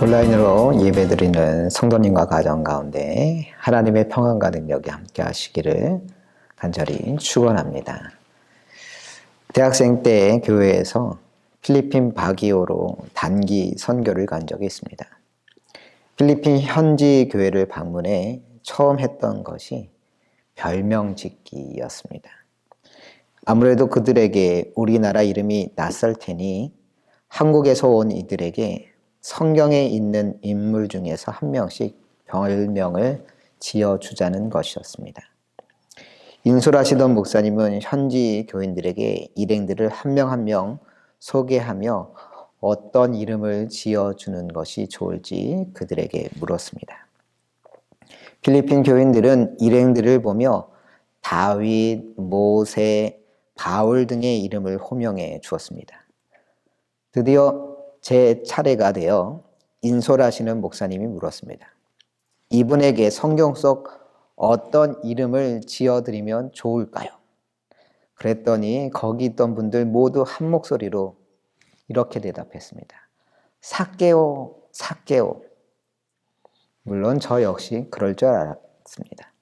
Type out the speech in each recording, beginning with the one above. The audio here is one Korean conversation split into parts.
온라인으로 예배드리는 성도님과 가정 가운데 하나님의 평안과 능력이 함께 하시기를 간절히 축원합니다. 대학생 때 교회에서 필리핀 바기오로 단기 선교를 간 적이 있습니다. 필리핀 현지 교회를 방문해 처음 했던 것이 별명 짓기였습니다. 아무래도 그들에게 우리나라 이름이 낯설 테니 한국에서 온 이들에게 성경에 있는 인물 중에서 한 명씩 별명을 지어주자는 것이었습니다. 인솔하시던 목사님은 현지 교인들에게 일행들을 한 명 한 명 소개하며 어떤 이름을 지어주는 것이 좋을지 그들에게 물었습니다. 필리핀 교인들은 일행들을 보며 다윗, 모세, 바울 등의 이름을 호명해 주었습니다. 드디어 제 차례가 되어 인솔하시는 목사님이 물었습니다. 이분에게 성경 속 어떤 이름을 지어드리면 좋을까요? 그랬더니 거기 있던 분들 모두 한 목소리로 이렇게 대답했습니다. 삭개오, 삭개오. 물론 저 역시 그럴 줄 알았습니다.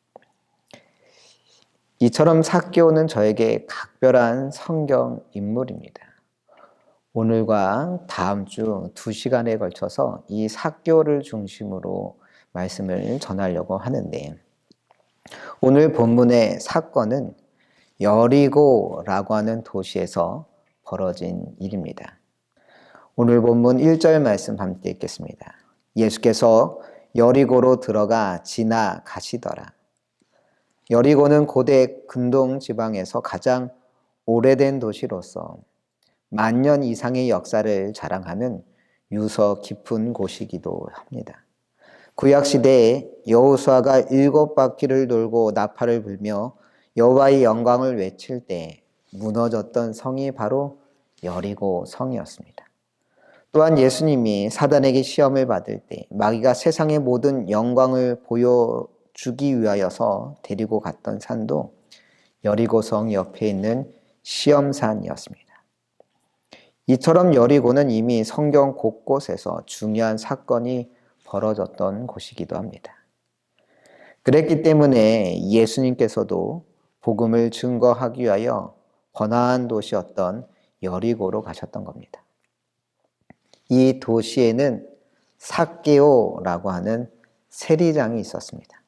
이처럼 삭개오는 저에게 각별한 성경 인물입니다. 오늘과 다음 주 2시간에 걸쳐서 이 삭개오를 중심으로 말씀을 전하려고 하는데, 오늘 본문의 사건은 여리고라고 하는 도시에서 벌어진 일입니다. 오늘 본문 1절 말씀 함께 읽겠습니다. 예수께서 여리고로 들어가 지나가시더라. 여리고는 고대 근동 지방에서 가장 오래된 도시로서 만년 이상의 역사를 자랑하는 유서 깊은 곳이기도 합니다. 구약시대에 여호수아가 7바퀴를 돌고 나팔을 불며 여호와의 영광을 외칠 때 무너졌던 성이 바로 여리고 성이었습니다. 또한 예수님이 사단에게 시험을 받을 때 마귀가 세상의 모든 영광을 보여주기 위하여서 데리고 갔던 산도 여리고성 옆에 있는 시험산이었습니다. 이처럼 여리고는 이미 성경 곳곳에서 중요한 사건이 벌어졌던 곳이기도 합니다. 그랬기 때문에 예수님께서도 복음을 증거하기 위하여 번화한 도시였던 여리고로 가셨던 겁니다. 이 도시에는 삭개오라고 하는 세리장이 있었습니다.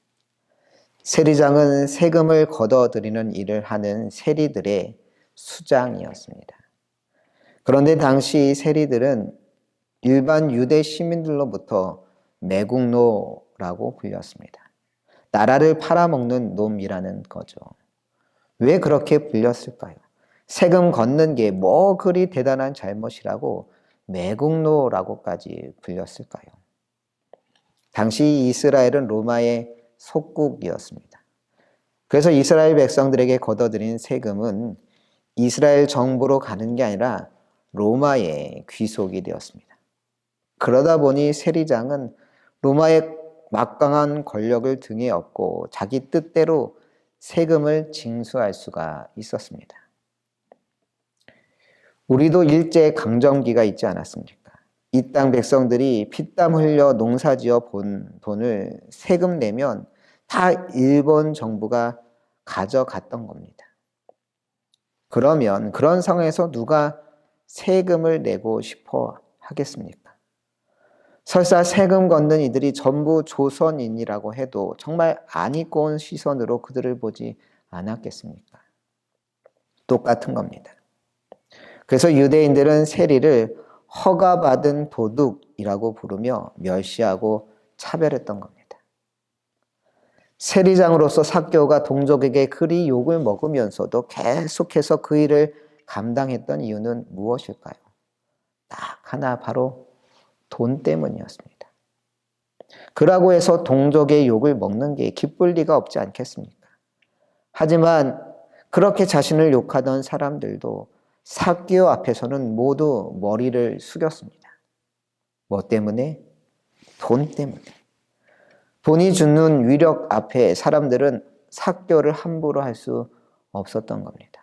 세리장은 세금을 걷어들이는 일을 하는 세리들의 수장이었습니다. 그런데 당시 세리들은 일반 유대 시민들로부터 매국노라고 불렸습니다. 나라를 팔아먹는 놈이라는 거죠. 왜 그렇게 불렸을까요? 세금 걷는 게 뭐 그리 대단한 잘못이라고 매국노라고까지 불렸을까요? 당시 이스라엘은 로마의 속국이었습니다. 그래서 이스라엘 백성들에게 걷어들인 세금은 이스라엘 정부로 가는 게 아니라 로마의 귀속이 되었습니다. 그러다 보니 세리장은 로마의 막강한 권력을 등에 업고 자기 뜻대로 세금을 징수할 수가 있었습니다. 우리도 일제 강점기가 있지 않았습니까? 이 땅 백성들이 피땀 흘려 농사지어 본 돈을 세금 내면 다 일본 정부가 가져갔던 겁니다. 그러면 그런 상황에서 누가 세금을 내고 싶어 하겠습니까? 설사 세금 걷는 이들이 전부 조선인이라고 해도 정말 안 입고 온 시선으로 그들을 보지 않았겠습니까? 똑같은 겁니다. 그래서 유대인들은 세리를 허가받은 도둑이라고 부르며 멸시하고 차별했던 겁니다. 세리장으로서 삭개오가 동족에게 그리 욕을 먹으면서도 계속해서 그 일을 감당했던 이유는 무엇일까요? 딱 하나, 바로 돈 때문이었습니다. 그라고 해서 동족의 욕을 먹는 게 기쁠 리가 없지 않겠습니까? 하지만 그렇게 자신을 욕하던 사람들도 삭개오 앞에서는 모두 머리를 숙였습니다. 뭐 때문에? 돈 때문에. 돈이 주는 위력 앞에 사람들은 삭개오를 함부로 할 수 없었던 겁니다.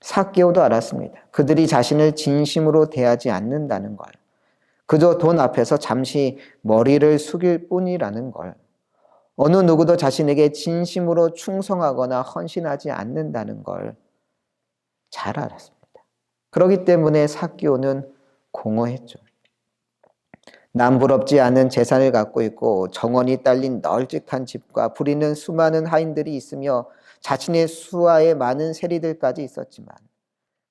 삭개오도 알았습니다. 그들이 자신을 진심으로 대하지 않는다는 걸. 그저 돈 앞에서 잠시 머리를 숙일 뿐이라는 걸, 어느 누구도 자신에게 진심으로 충성하거나 헌신하지 않는다는 걸 잘 알았습니다. 그렇기 때문에 삭개오는 공허했죠. 남부럽지 않은 재산을 갖고 있고 정원이 딸린 널찍한 집과 부리는 수많은 하인들이 있으며 자신의 수하에 많은 세리들까지 있었지만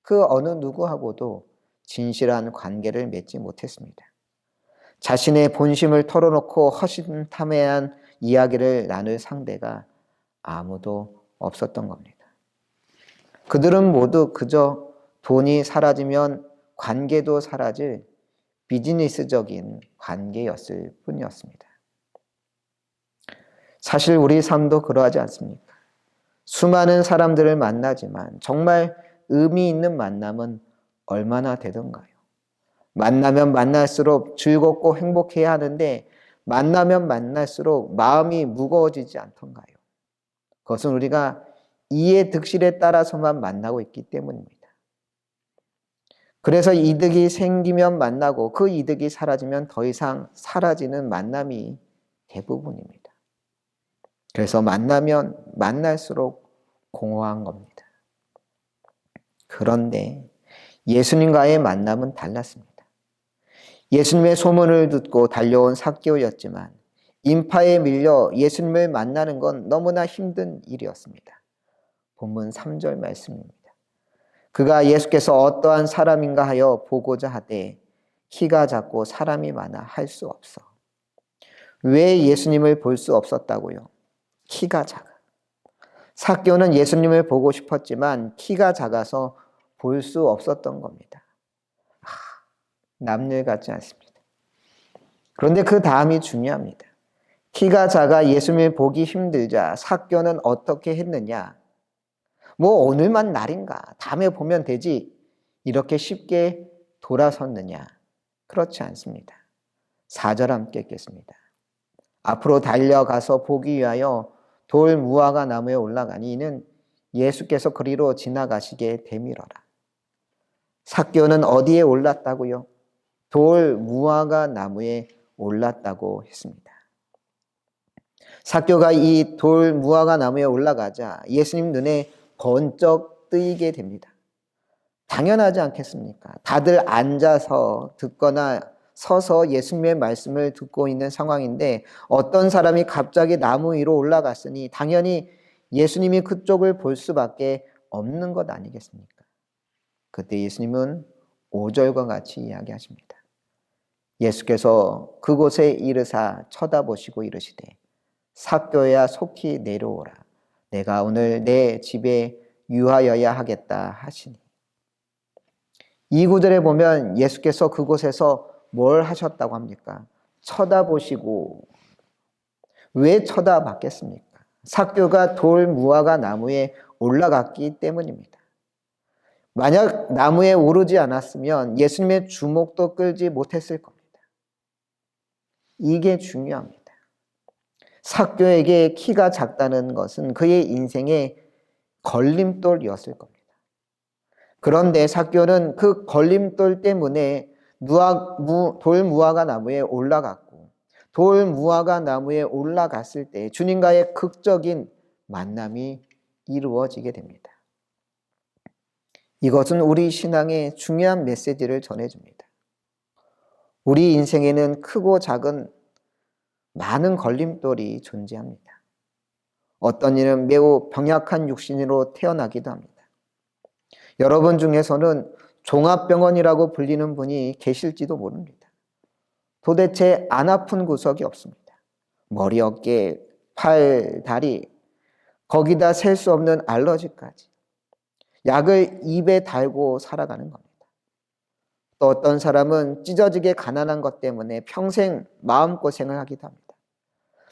그 어느 누구하고도 진실한 관계를 맺지 못했습니다. 자신의 본심을 털어놓고 허심탄회한 이야기를 나눌 상대가 아무도 없었던 겁니다. 그들은 모두 그저 돈이 사라지면 관계도 사라질 비즈니스적인 관계였을 뿐이었습니다. 사실 우리 삶도 그러하지 않습니까? 수많은 사람들을 만나지만 정말 의미 있는 만남은 얼마나 되던가요? 만나면 만날수록 즐겁고 행복해야 하는데 만나면 만날수록 마음이 무거워지지 않던가요? 그것은 우리가 이해 득실에 따라서만 만나고 있기 때문입니다. 그래서 이득이 생기면 만나고 그 이득이 사라지면 더 이상 사라지는 만남이 대부분입니다. 그래서 만나면 만날수록 공허한 겁니다. 그런데 예수님과의 만남은 달랐습니다. 예수님의 소문을 듣고 달려온 삭개오였지만 인파에 밀려 예수님을 만나는 건 너무나 힘든 일이었습니다. 본문 3절 말씀입니다. 그가 예수께서 어떠한 사람인가 하여 보고자 하되 키가 작고 사람이 많아 할 수 없어. 왜 예수님을 볼 수 없었다고요? 키가 작아. 삭개오는 예수님을 보고 싶었지만 키가 작아서 볼 수 없었던 겁니다. 남일 같지 않습니다. 그런데 그 다음이 중요합니다. 키가 작아 예수님을 보기 힘들자 삭개오는 어떻게 했느냐? 뭐 오늘만 날인가? 다음에 보면 되지. 이렇게 쉽게 돌아섰느냐? 그렇지 않습니다. 4절 함께 읽겠습니다. 앞으로 달려가서 보기 위하여 돌 무화과 나무에 올라가니 이는 예수께서 그리로 지나가시게 되밀어라. 삭개오는 어디에 올랐다고요? 돌 무화과 나무에 올랐다고 했습니다. 삭개오가 이 돌 무화과 나무에 올라가자 예수님 눈에 번쩍 뜨이게 됩니다. 당연하지 않겠습니까? 다들 앉아서 듣거나 서서 예수님의 말씀을 듣고 있는 상황인데 어떤 사람이 갑자기 나무 위로 올라갔으니 당연히 예수님이 그쪽을 볼 수밖에 없는 것 아니겠습니까? 그때 예수님은 5절과 같이 이야기하십니다. 예수께서 그곳에 이르사 쳐다보시고 이르시되 삭개오야 속히 내려오라. 내가 오늘 내 집에 유하여야 하겠다 하시니. 이 구절에 보면 예수께서 그곳에서 뭘 하셨다고 합니까? 쳐다보시고. 왜 쳐다봤겠습니까? 삭개오가 돌 무화과 나무에 올라갔기 때문입니다. 만약 나무에 오르지 않았으면 예수님의 주목도 끌지 못했을 겁니다. 이게 중요합니다. 삭개오에게 키가 작다는 것은 그의 인생의 걸림돌이었을 겁니다. 그런데 삭개오는 그 걸림돌 때문에 돌 무화과 나무에 올라갔고 돌 무화과 나무에 올라갔을 때 주님과의 극적인 만남이 이루어지게 됩니다. 이것은 우리 신앙의 중요한 메시지를 전해줍니다. 우리 인생에는 크고 작은 많은 걸림돌이 존재합니다. 어떤 이는 매우 병약한 육신으로 태어나기도 합니다. 여러분 중에서는 종합병원이라고 불리는 분이 계실지도 모릅니다. 도대체 안 아픈 구석이 없습니다. 머리, 어깨, 팔, 다리, 거기다 셀 수 없는 알러지까지 약을 입에 달고 살아가는 겁니다. 또 어떤 사람은 찢어지게 가난한 것 때문에 평생 마음고생을 하기도 합니다.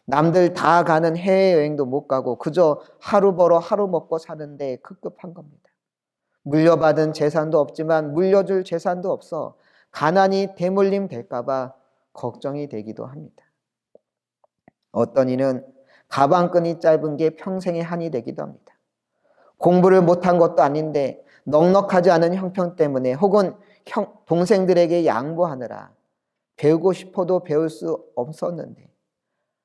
남들 다 가는 해외여행도 못 가고 그저 하루 벌어 하루 먹고 사는데 급급한 겁니다. 물려받은 재산도 없지만 물려줄 재산도 없어 가난이 대물림 될까 봐 걱정이 되기도 합니다. 어떤 이는 가방끈이 짧은 게 평생의 한이 되기도 합니다. 공부를 못한 것도 아닌데 넉넉하지 않은 형편 때문에 혹은 동생들에게 양보하느라 배우고 싶어도 배울 수 없었는데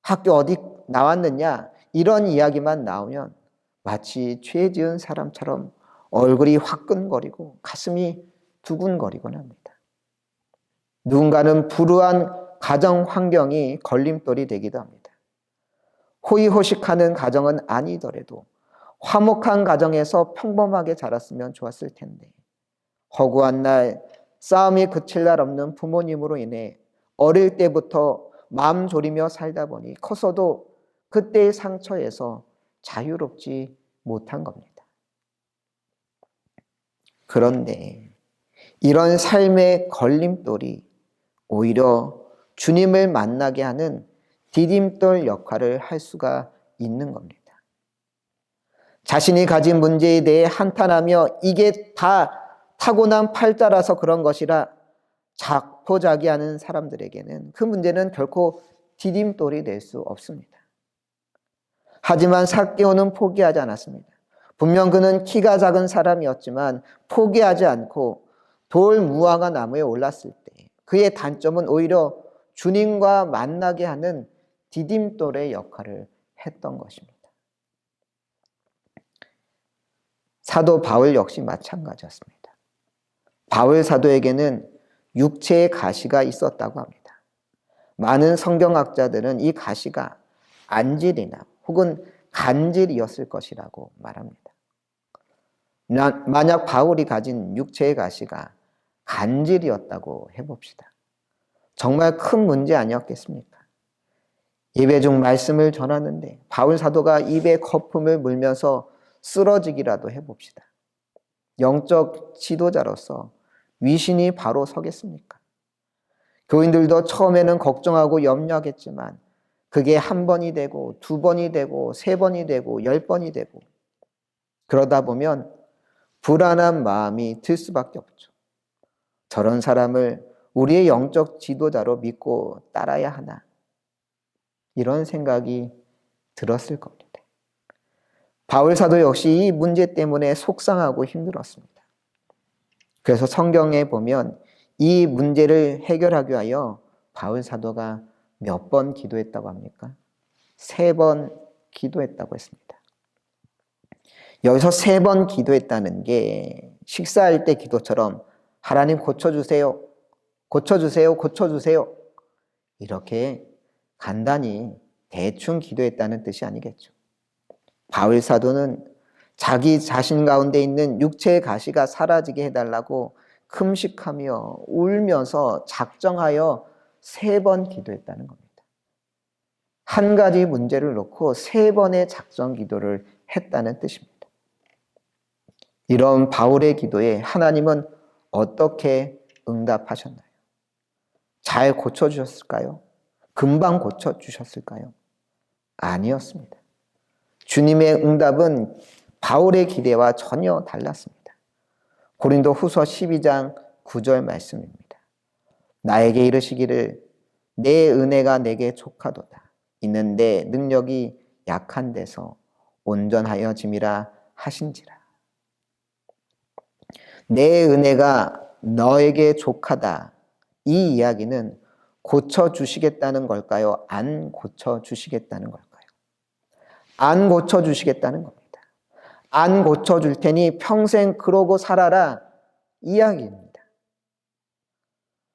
학교 어디 나왔느냐 이런 이야기만 나오면 마치 죄 지은 사람처럼 얼굴이 화끈거리고 가슴이 두근거리곤 합니다. 누군가는 불우한 가정 환경이 걸림돌이 되기도 합니다. 호의호식하는 가정은 아니더라도 화목한 가정에서 평범하게 자랐으면 좋았을 텐데 허구한 날 싸움이 그칠 날 없는 부모님으로 인해 어릴 때부터 마음 졸이며 살다 보니 커서도 그때의 상처에서 자유롭지 못한 겁니다. 그런데 이런 삶의 걸림돌이 오히려 주님을 만나게 하는 디딤돌 역할을 할 수가 있는 겁니다. 자신이 가진 문제에 대해 한탄하며 이게 다 타고난 팔자라서 그런 것이라 자포자기하는 사람들에게는 그 문제는 결코 디딤돌이 될 수 없습니다. 하지만 삭개오는 포기하지 않았습니다. 분명 그는 키가 작은 사람이었지만 포기하지 않고 돌 무화과 나무에 올랐을 때 그의 단점은 오히려 주님과 만나게 하는 디딤돌의 역할을 했던 것입니다. 사도 바울 역시 마찬가지였습니다. 바울 사도에게는 육체의 가시가 있었다고 합니다. 많은 성경학자들은 이 가시가 안질이나 혹은 간질이었을 것이라고 말합니다. 만약 바울이 가진 육체의 가시가 간질이었다고 해봅시다. 정말 큰 문제 아니었겠습니까? 예배 중 말씀을 전하는데 바울 사도가 입에 거품을 물면서 쓰러지기라도 해봅시다. 영적 지도자로서 위신이 바로 서겠습니까? 교인들도 처음에는 걱정하고 염려하겠지만 그게 한 번이 되고 두 번이 되고 세 번이 되고 10번이 되고 그러다 보면 불안한 마음이 들 수밖에 없죠. 저런 사람을 우리의 영적 지도자로 믿고 따라야 하나? 이런 생각이 들었을 겁니다. 바울 사도 역시 이 문제 때문에 속상하고 힘들었습니다. 그래서 성경에 보면 이 문제를 해결하기 위하여 바울 사도가 몇 번 기도했다고 합니까? 3번 기도했다고 했습니다. 여기서 3번 기도했다는 게 식사할 때 기도처럼 하나님 고쳐주세요, 고쳐주세요, 고쳐주세요 이렇게 간단히 대충 기도했다는 뜻이 아니겠죠. 바울 사도는 자기 자신 가운데 있는 육체의 가시가 사라지게 해달라고 금식하며 울면서 작정하여 3번 기도했다는 겁니다. 한 가지 문제를 놓고 3번의 작정 기도를 했다는 뜻입니다. 이런 바울의 기도에 하나님은 어떻게 응답하셨나요? 잘 고쳐주셨을까요? 금방 고쳐주셨을까요? 아니었습니다. 주님의 응답은 바울의 기대와 전혀 달랐습니다. 고린도 후서 12장 9절 말씀입니다. 나에게 이르시기를 내 은혜가 내게 족하도다. 이는 내 능력이 약한 데서 온전하여 짐이라 하신지라. 내 은혜가 너에게 족하다. 이 이야기는 고쳐주시겠다는 걸까요? 안 고쳐주시겠다는 걸까요? 안 고쳐주시겠다는 겁니다. 안 고쳐줄 테니 평생 그러고 살아라 이야기입니다.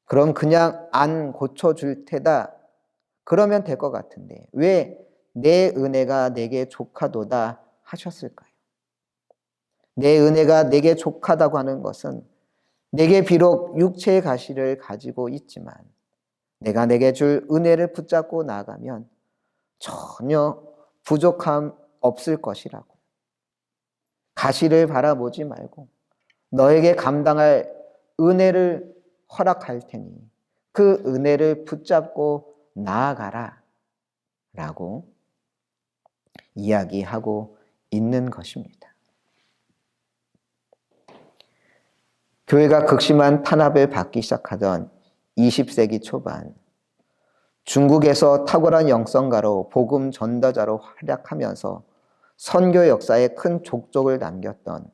그럼 그냥 안 고쳐줄 테다 그러면 될 것 같은데 왜 내 은혜가 내게 족하도다 하셨을까요? 내 은혜가 내게 족하다고 하는 것은 내게 비록 육체의 가시를 가지고 있지만 내가 내게 줄 은혜를 붙잡고 나아가면 전혀 부족함 없을 것이라고. 가시를 바라보지 말고 너에게 감당할 은혜를 허락할 테니 그 은혜를 붙잡고 나아가라 라고 이야기하고 있는 것입니다. 교회가 극심한 탄압을 받기 시작하던 20세기 초반 중국에서 탁월한 영성가로 복음 전도자로 활약하면서 선교 역사에 큰 족적을 남겼던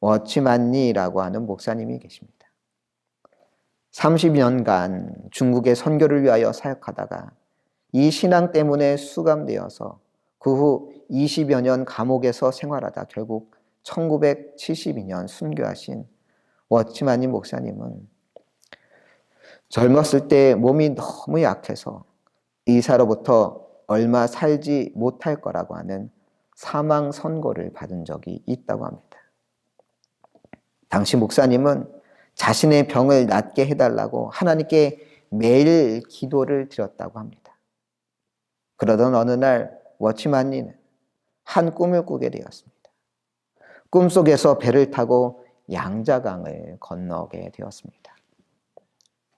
워치만니라고 하는 목사님이 계십니다. 30년간 중국의 선교를 위하여 사역하다가 이 신앙 때문에 수감되어서 그 후 20여 년 감옥에서 생활하다 결국 1972년 순교하신 워치만님 목사님은 젊었을 때 몸이 너무 약해서 의사로부터 얼마 살지 못할 거라고 하는 사망 선고를 받은 적이 있다고 합니다. 당시 목사님은 자신의 병을 낫게 해달라고 하나님께 매일 기도를 드렸다고 합니다. 그러던 어느 날 워치만님은 한 꿈을 꾸게 되었습니다. 꿈속에서 배를 타고 양자강을 건너게 되었습니다.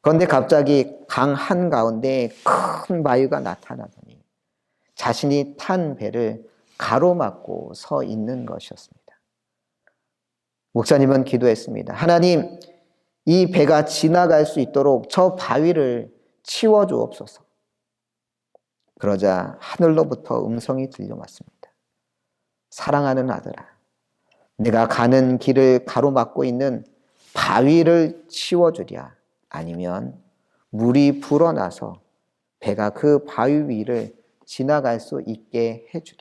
그런데 갑자기 강 한가운데 큰 바위가 나타나더니 자신이 탄 배를 가로막고 서 있는 것이었습니다. 목사님은 기도했습니다. 하나님, 이 배가 지나갈 수 있도록 저 바위를 치워주옵소서. 그러자 하늘로부터 음성이 들려왔습니다. 사랑하는 아들아, 내가 가는 길을 가로막고 있는 바위를 치워주랴, 아니면 물이 불어나서 배가 그 바위 위를 지나갈 수 있게 해주랴.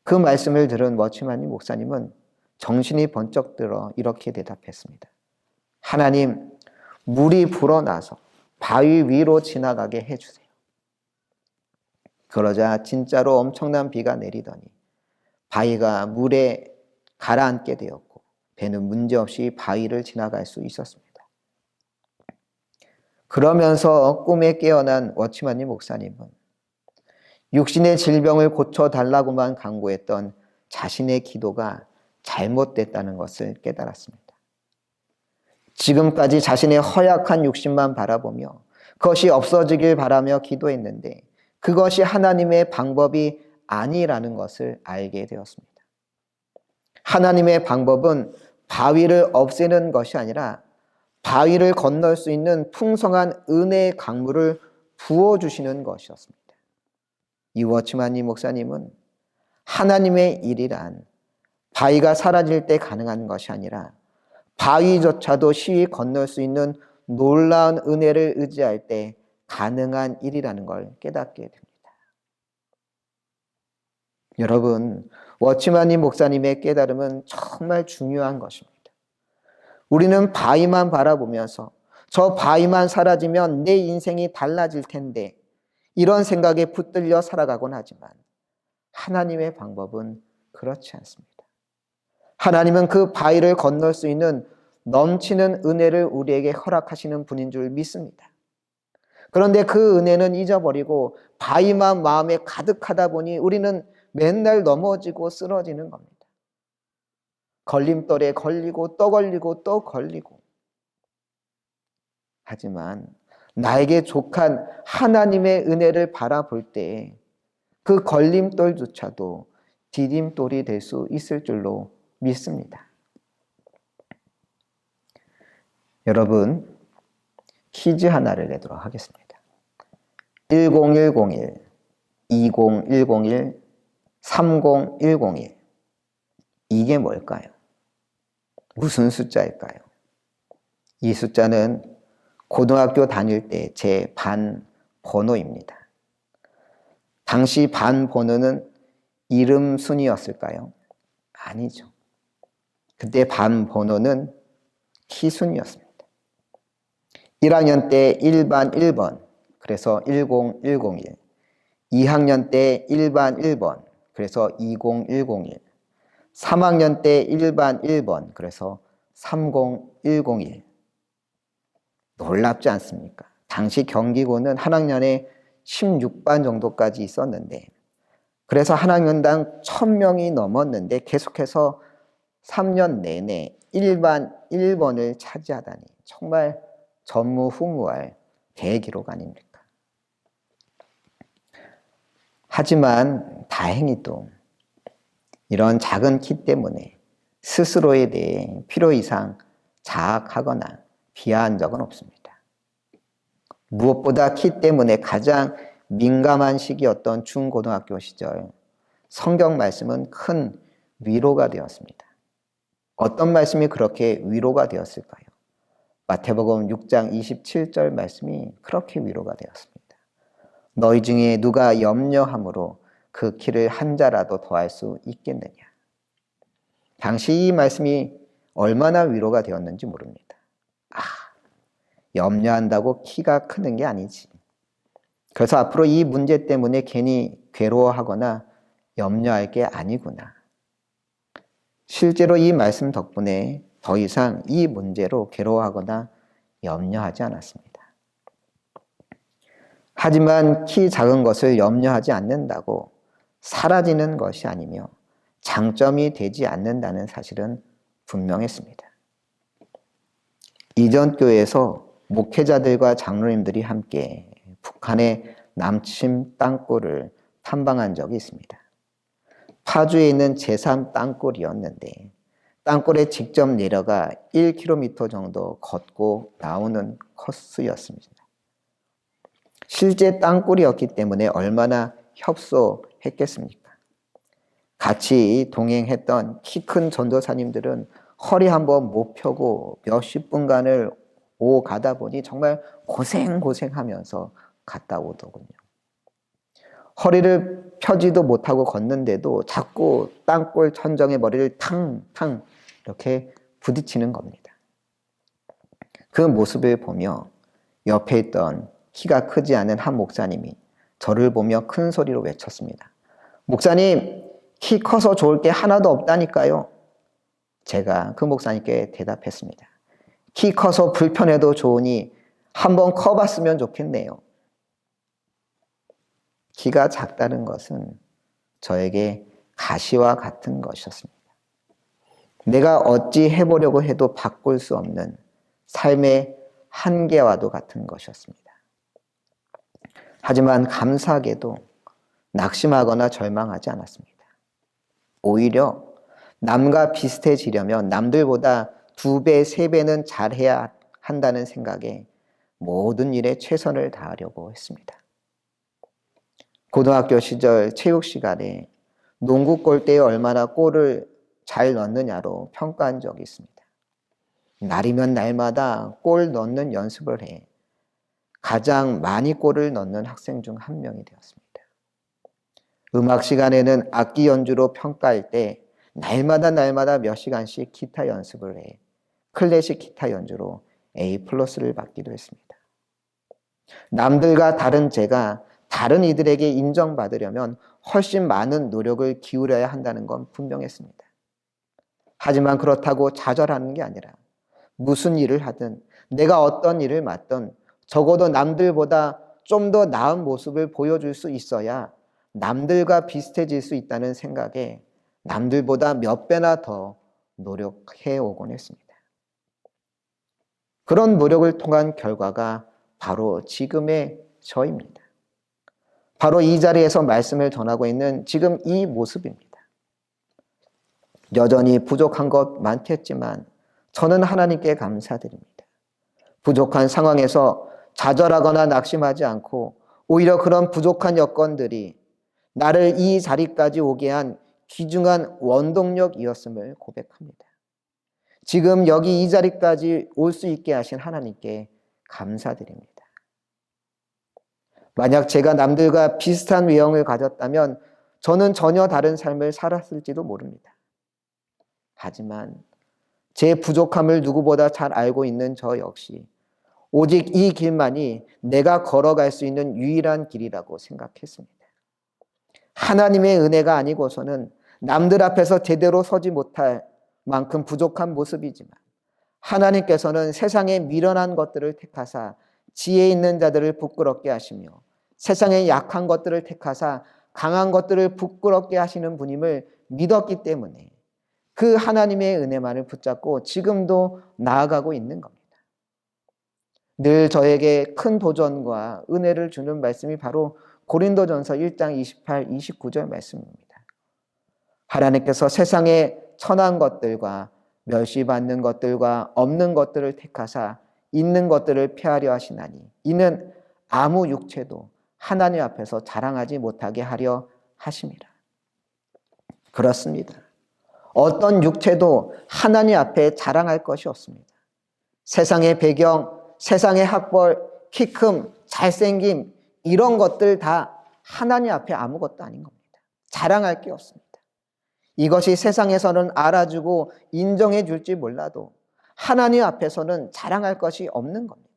그 말씀을 들은 워치만님 목사님은 정신이 번쩍 들어 이렇게 대답했습니다. 하나님, 물이 불어나서 바위 위로 지나가게 해주세요. 그러자 진짜로 엄청난 비가 내리더니 바위가 물에 가라앉게 되었고 배는 문제없이 바위를 지나갈 수 있었습니다. 그러면서 꿈에 깨어난 워치만님 목사님은 육신의 질병을 고쳐달라고만 간구했던 자신의 기도가 잘못됐다는 것을 깨달았습니다. 지금까지 자신의 허약한 육신만 바라보며 그것이 없어지길 바라며 기도했는데 그것이 하나님의 방법이 아니라는 것을 알게 되었습니다. 하나님의 방법은 바위를 없애는 것이 아니라 바위를 건널 수 있는 풍성한 은혜의 강물을 부어주시는 것이었습니다. 이 워치만님 목사님은 하나님의 일이란 바위가 사라질 때 가능한 것이 아니라 바위조차도 쉬이 건널 수 있는 놀라운 은혜를 의지할 때 가능한 일이라는 걸 깨닫게 됩니다. 여러분, 워치만님 목사님의 깨달음은 정말 중요한 것입니다. 우리는 바위만 바라보면서 저 바위만 사라지면 내 인생이 달라질 텐데 이런 생각에 붙들려 살아가곤 하지만 하나님의 방법은 그렇지 않습니다. 하나님은 그 바위를 건널 수 있는 넘치는 은혜를 우리에게 허락하시는 분인 줄 믿습니다. 그런데 그 은혜는 잊어버리고 바위만 마음에 가득하다 보니 우리는 맨날 넘어지고 쓰러지는 겁니다. 걸림돌에 걸리고 또 걸리고 또 걸리고. 하지만 나에게 족한 하나님의 은혜를 바라볼 때 그 걸림돌조차도 디딤돌이 될 수 있을 줄로 믿습니다. 여러분, 퀴즈 하나를 내도록 하겠습니다. 10101, 20101, 30101. 이게 뭘까요? 무슨 숫자일까요? 이 숫자는 고등학교 다닐 때 제 반 번호입니다. 당시 반 번호는 이름 순이었을까요? 아니죠. 그때 반 번호는 키 순이었습니다. 1학년 때 1반 1번, 그래서 10101. 2학년 때 1반 1번, 그래서 20101. 3학년 때 1반 1번, 그래서 30101. 놀랍지 않습니까? 당시 경기고는 한 학년에 16반 정도까지 있었는데, 그래서 한 학년당 1000명이 넘었는데 계속해서 3년 내내 1반 1번을 차지하다니 정말 전무후무할 대기록 아닙니까? 하지만 다행히도 이런 작은 키 때문에 스스로에 대해 필요 이상 자학하거나 비하한 적은 없습니다. 무엇보다 키 때문에 가장 민감한 시기였던 중고등학교 시절, 성경 말씀은 큰 위로가 되었습니다. 어떤 말씀이 그렇게 위로가 되었을까요? 마태복음 6장 27절 말씀이 그렇게 위로가 되었습니다. 너희 중에 누가 염려함으로 그 키를 한 자라도 더할 수 있겠느냐. 당시 이 말씀이 얼마나 위로가 되었는지 모릅니다. 염려한다고 키가 크는 게 아니지. 그래서 앞으로 이 문제 때문에 괜히 괴로워하거나 염려할 게 아니구나. 실제로 이 말씀 덕분에 더 이상 이 문제로 괴로워하거나 염려하지 않았습니다. 하지만 키 작은 것을 염려하지 않는다고 사라지는 것이 아니며 장점이 되지 않는다는 사실은 분명했습니다. 이전 교회에서 목회자들과 장로님들이 함께 북한의 남침 땅굴을 탐방한 적이 있습니다. 파주에 있는 제3 땅굴이었는데 땅굴에 직접 내려가 1km 정도 걷고 나오는 코스였습니다. 실제 땅굴이었기 때문에 얼마나 협소했겠습니까? 같이 동행했던 키 큰 전도사님들은 허리 한번 못 펴고 몇십 분간을 가다 보니 정말 고생하면서 갔다 오더군요. 허리를 펴지도 못하고 걷는데도 자꾸 땅굴 천정에 머리를 탕탕 이렇게 부딪히는 겁니다. 그 모습을 보며 옆에 있던 키가 크지 않은 한 목사님이 저를 보며 큰 소리로 외쳤습니다. 목사님, 키 커서 좋을 게 하나도 없다니까요. 제가 그 목사님께 대답했습니다. 키 커서 불편해도 좋으니 한번 커봤으면 좋겠네요. 키가 작다는 것은 저에게 가시와 같은 것이었습니다. 내가 어찌 해보려고 해도 바꿀 수 없는 삶의 한계와도 같은 것이었습니다. 하지만 감사하게도 낙심하거나 절망하지 않았습니다. 오히려 남과 비슷해지려면 남들보다 2배, 3배는 잘해야 한다는 생각에 모든 일에 최선을 다하려고 했습니다. 고등학교 시절 체육 시간에 농구 골대에 얼마나 골을 잘 넣느냐로 평가한 적이 있습니다. 날이면 날마다 골 넣는 연습을 해 가장 많이 골을 넣는 학생 중 한 명이 되었습니다. 음악 시간에는 악기 연주로 평가할 때 날마다 몇 시간씩 기타 연습을 해 클래식 기타 연주로 A+를 받기도 했습니다. 남들과 다른 제가 다른 이들에게 인정받으려면 훨씬 많은 노력을 기울여야 한다는 건 분명했습니다. 하지만 그렇다고 좌절하는 게 아니라 무슨 일을 하든 내가 어떤 일을 맡든 적어도 남들보다 좀 더 나은 모습을 보여줄 수 있어야 남들과 비슷해질 수 있다는 생각에 남들보다 몇 배나 더 노력해 오곤 했습니다. 그런 노력을 통한 결과가 바로 지금의 저입니다. 바로 이 자리에서 말씀을 전하고 있는 지금 이 모습입니다. 여전히 부족한 것 많겠지만 저는 하나님께 감사드립니다. 부족한 상황에서 좌절하거나 낙심하지 않고 오히려 그런 부족한 여건들이 나를 이 자리까지 오게 한 귀중한 원동력이었음을 고백합니다. 지금 여기 이 자리까지 올 수 있게 하신 하나님께 감사드립니다. 만약 제가 남들과 비슷한 외형을 가졌다면 저는 전혀 다른 삶을 살았을지도 모릅니다. 하지만 제 부족함을 누구보다 잘 알고 있는 저 역시 오직 이 길만이 내가 걸어갈 수 있는 유일한 길이라고 생각했습니다. 하나님의 은혜가 아니고서는 남들 앞에서 제대로 서지 못할 만큼 부족한 모습이지만 하나님께서는 세상의 미련한 것들을 택하사 지혜 있는 자들을 부끄럽게 하시며 세상의 약한 것들을 택하사 강한 것들을 부끄럽게 하시는 분임을 믿었기 때문에 그 하나님의 은혜만을 붙잡고 지금도 나아가고 있는 겁니다. 늘 저에게 큰 도전과 은혜를 주는 말씀이 바로 고린도전서 1장 28, 29절 말씀입니다. 하나님께서 세상의 천한 것들과 멸시받는 것들과 없는 것들을 택하사 있는 것들을 폐하려 하시나니 이는 아무 육체도 하나님 앞에서 자랑하지 못하게 하려 하심이라. 그렇습니다. 어떤 육체도 하나님 앞에 자랑할 것이 없습니다. 세상의 배경, 세상의 학벌, 키 큼, 잘생김 이런 것들 다 하나님 앞에 아무것도 아닌 겁니다. 자랑할 게 없습니다. 이것이 세상에서는 알아주고 인정해 줄지 몰라도 하나님 앞에서는 자랑할 것이 없는 겁니다.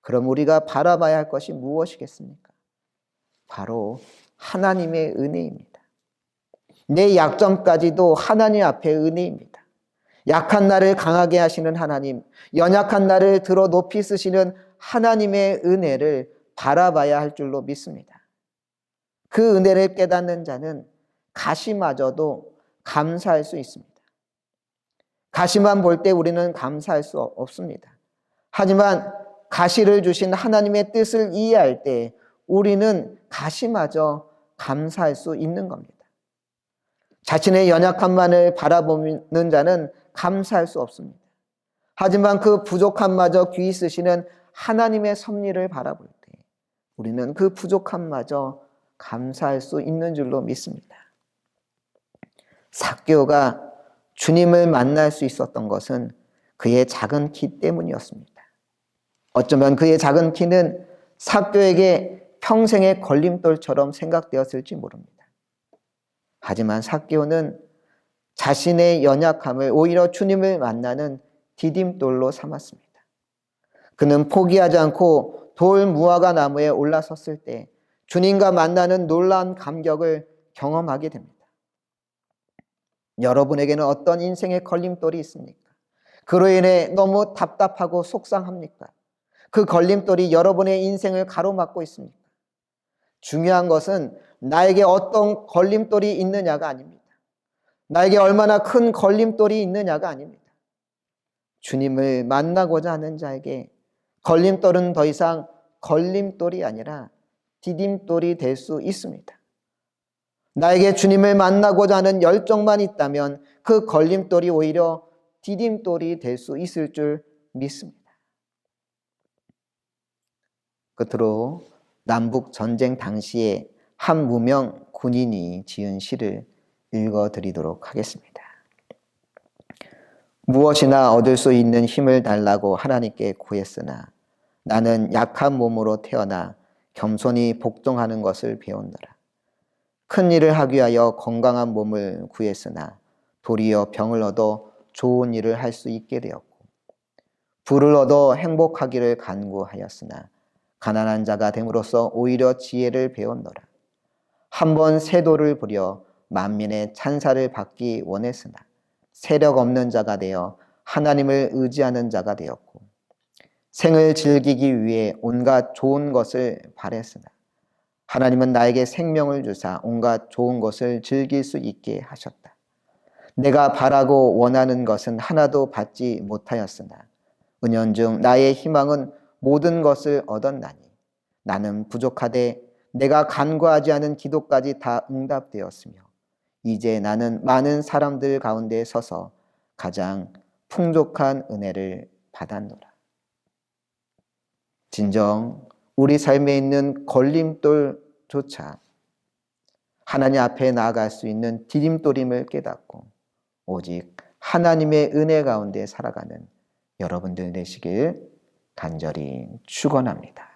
그럼 우리가 바라봐야 할 것이 무엇이겠습니까? 바로 하나님의 은혜입니다. 내 약점까지도 하나님 앞에 은혜입니다. 약한 나를 강하게 하시는 하나님, 연약한 나를 들어 높이 쓰시는 하나님의 은혜를 바라봐야 할 줄로 믿습니다. 그 은혜를 깨닫는 자는 가시마저도 감사할 수 있습니다. 가시만 볼 때 우리는 감사할 수 없습니다. 하지만 가시를 주신 하나님의 뜻을 이해할 때 우리는 가시마저 감사할 수 있는 겁니다. 자신의 연약함만을 바라보는 자는 감사할 수 없습니다. 하지만 그 부족함마저 귀히 쓰시는 하나님의 섭리를 바라볼 때 우리는 그 부족함마저 감사할 수 있는 줄로 믿습니다. 삭개오가 주님을 만날 수 있었던 것은 그의 작은 키 때문이었습니다. 어쩌면 그의 작은 키는 삭개오에게 평생의 걸림돌처럼 생각되었을지 모릅니다. 하지만 삭개오는 자신의 연약함을 오히려 주님을 만나는 디딤돌로 삼았습니다. 그는 포기하지 않고 돌 무화과 나무에 올라섰을 때 주님과 만나는 놀라운 감격을 경험하게 됩니다. 여러분에게는 어떤 인생의 걸림돌이 있습니까? 그로 인해 너무 답답하고 속상합니까? 그 걸림돌이 여러분의 인생을 가로막고 있습니까? 중요한 것은 나에게 어떤 걸림돌이 있느냐가 아닙니다. 나에게 얼마나 큰 걸림돌이 있느냐가 아닙니다. 주님을 만나고자 하는 자에게 걸림돌은 더 이상 걸림돌이 아니라 디딤돌이 될 수 있습니다. 나에게 주님을 만나고자 하는 열정만 있다면 그 걸림돌이 오히려 디딤돌이 될 수 있을 줄 믿습니다. 끝으로 남북 전쟁 당시에 한 무명 군인이 지은 시를 읽어드리도록 하겠습니다. 무엇이나 얻을 수 있는 힘을 달라고 하나님께 구했으나 나는 약한 몸으로 태어나 겸손히 복종하는 것을 배운노라. 큰 일을 하기 위하여 건강한 몸을 구했으나 도리어 병을 얻어 좋은 일을 할 수 있게 되었고 부를 얻어 행복하기를 간구하였으나 가난한 자가 됨으로써 오히려 지혜를 배웠노라. 한번 세도를 부려 만민의 찬사를 받기 원했으나 세력 없는 자가 되어 하나님을 의지하는 자가 되었고 생을 즐기기 위해 온갖 좋은 것을 바랬으나 하나님은 나에게 생명을 주사 온갖 좋은 것을 즐길 수 있게 하셨다. 내가 바라고 원하는 것은 하나도 받지 못하였으나 은연중 나의 희망은 모든 것을 얻었나니 나는 부족하되 내가 간구하지 않은 기도까지 다 응답되었으며 이제 나는 많은 사람들 가운데 서서 가장 풍족한 은혜를 받았노라. 진정 우리 삶에 있는 걸림돌조차 하나님 앞에 나아갈 수 있는 디딤돌임을 깨닫고 오직 하나님의 은혜 가운데 살아가는 여러분들 되시길 간절히 축원합니다.